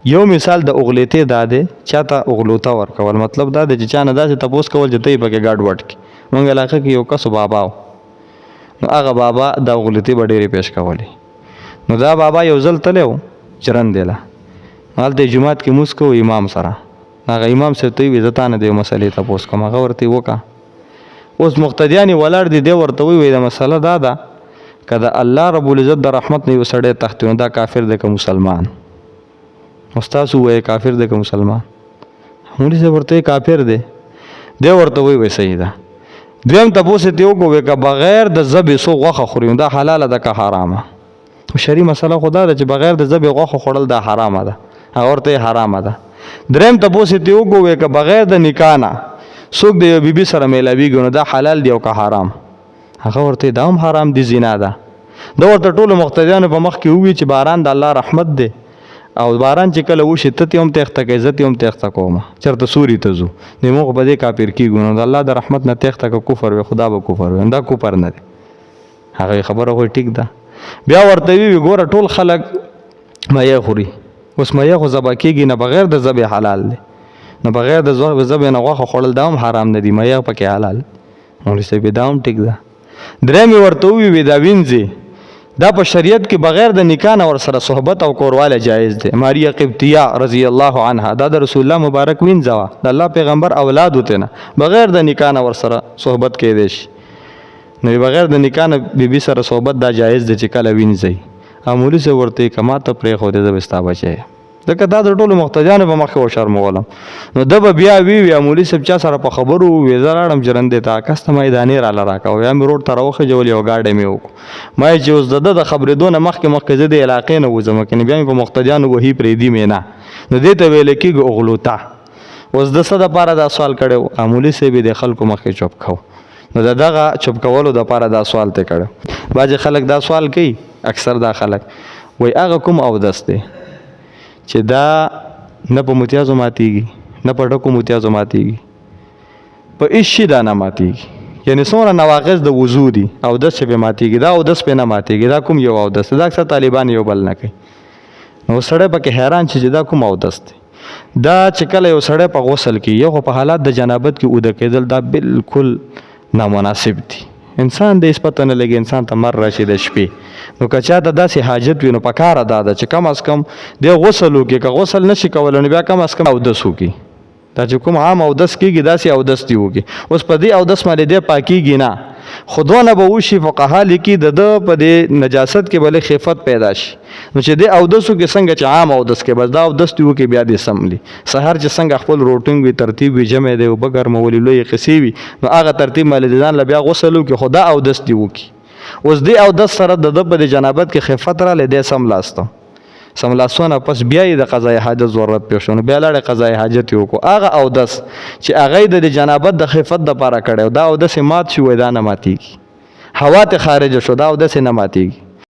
یو مثال د اغلیتې دا دی چاته اغلوته ورکول مطلب دا دی چې چا نه داسې تپوس کول چې ته یې پکې ګډ وډ کړي. موږ علاقه کې یو کس بابا و، نو هغه بابا د اغلیتې به ډېرې پیش کولې. نو دا بابا یو ځل تلی و چرندې له، هلته یې جومات کې لمونځ کوو امام سره. هغه امام صاحب ته یې وویل زه تا نه د یو مسلې تپوس کوم. هغه ورته یې وکړه. اوس مقتدیان یې ولاړ دي، دی ورته وویل د مسله دا ده که د الله رب العزت د رحمت نه یو سړی تښتي نو دا کافر دی که مسلمان؟ نو ستاسو ووایې کافر دی که مسلمان؟ مولي صاحب ورته وایي کافر دی. دی ورته وایي صحیح ده. دویم تپوس یې ترې وکړو که بغیر د ذبې څو غوښه خوري نو دا حلاله ده که حرامه؟ شرعي مسله خو دا ده چې بغیر د ذبې غوښه خوړل دا حرامه ده. هغه ورته حرامه ده. دریم تپوس یې ترې وکړو که بغیر د نکاح نه څوک د یو بیبي سره میلاویږي نو دا حلال دی او که حرام؟ هغه ورته دا هم حرام دي، زنا ده. دا ورته ټولو مقتدیانو په مخ کې ووایي چې باران د الله رحمت دی او باران چې کله وشي ته هم تېښته کوې زه هم تېښته کوم، چېرته سوري ته ځو نو موږ په دې کافر کېږو. نو د الله د رحمت نه تېښته که کفر وي خدا به کفر وي، دا کفر نه دی. هغه خبره خو ټیک ده. بیا ورته وی ګوره ټول خلک مایه خوري، اوس مایه خو ذبح کېږي نه بغیر د ذبح حلال دی، نه بغیر د ذبح نه غوښه خوړل دا هم حرام نه دي، مایه پکې حلال. مولوي صاحب دا هم ټیک ده. درېیم یې ورته ووي دا وینځي دا په شریعت کې بغیر د نکاح نه ورسره صحبت او کورواله جایز دی. ماریا قبطیه رضی الله عنها دا د رسول الله مبارک وینځه وه، د الله پیغمبر اولاد وته نه بغیر د نکاح نه ورسره صحبت کېدی شي. نو بغیر د نکاح نه بیبي سره صحبت دا جایز دی چې کله وینځئ. او مولوي صاحب ورته که ما ته پرېښودې زه به ستا بچی یم، ځکه دا د ټولو مقتدیانو په مخ کې وشرمولم. نو ده به بیا وی مولوي صاحب چا سره په خبرو وویل زه لاړم جرندې ته کس ته ما یې دانې راله راکوه، بیا مې روډ ته راوخېجولې او ګاډی مې وکړو. ما یې چې اوس د ده د خبرېدو نه مخکې زه د علاقې نه وځم کنې بیا مې په مقتدیانو وهي پرېږدي مې نه. نو دې ته ویل کېږي اغلوته. اوس د څه دپاره دا سوال کړی و؟ مولوي صاحب یې د خلکو مخکې چوپ کو. نو د دغه چوپ کولو دپاره دا سوال ته کړی. بعضې خلک دا سوال کوي، اکثر دا خلک وایي هغه کوم اودس دی چې دا نه په متیازو ماتیږي نه په ډکو متیازو ماتیږي، په هېڅ شي دا نه ماتیږي. یعنې څومره نواقص د وضو دي اودس چې پرې ماتیږي دا اودس پرې نه ماتیږي. دا کوم یو اودس دی؟ دا اکثر طالبان یو بل نه کوي. نو سړی پکې حیران چې دا کوم اودس دی؟ دا چې کله یو سړی په غسل کې یو خو په حالات د جنابت کې اوده کېدل دا بالکل نامناسب دي. انسان د هېڅ پته نه لګي انسان ته مر راشي د شپې. نو که چا ته داسې حاجت وي نو پکاره دا ده چې کم از کم دی غسل وکړي، که غسل نشي کولی نو بیا کم از کم اودس وکړي. دا چې کوم عام اودس کېږي داسې اودس دې وکړي. اوس په دې اودس باندې دی پاکېږي نه، خو دونه به وشي فقها لیکي د ده په دې نجاست کې بلې خفت پیدا شي. نو چې دې اودس وکړي څنګه چې عام اودس کې بس دا اودس دې وکړي بیا دې سملي. سهار چې څنګه خپل روټینګ وي ترتیب وي جمع دی اوبه ګرمولي لویې قصې وي نو هغه ترتیب باندې د ځان له بیا غسل وکړي، خو دا اودس دې وکړي. اوس دې اودس سره د ده په دې جنابت کې خفت راغلی دی سملاسته سملاسونه پس بیا یې د قضای حاجت ضرورت پیښ شو نو بیا لاړې قضای حاجت یې وکړو. هغه اودس چې هغه یې د جنابت د خفت دپاره کړی دا اودس یې مات شي وایي دا نه ماتیږي. هوا ته خارجه شو دا اودس یې نه ماتیږي.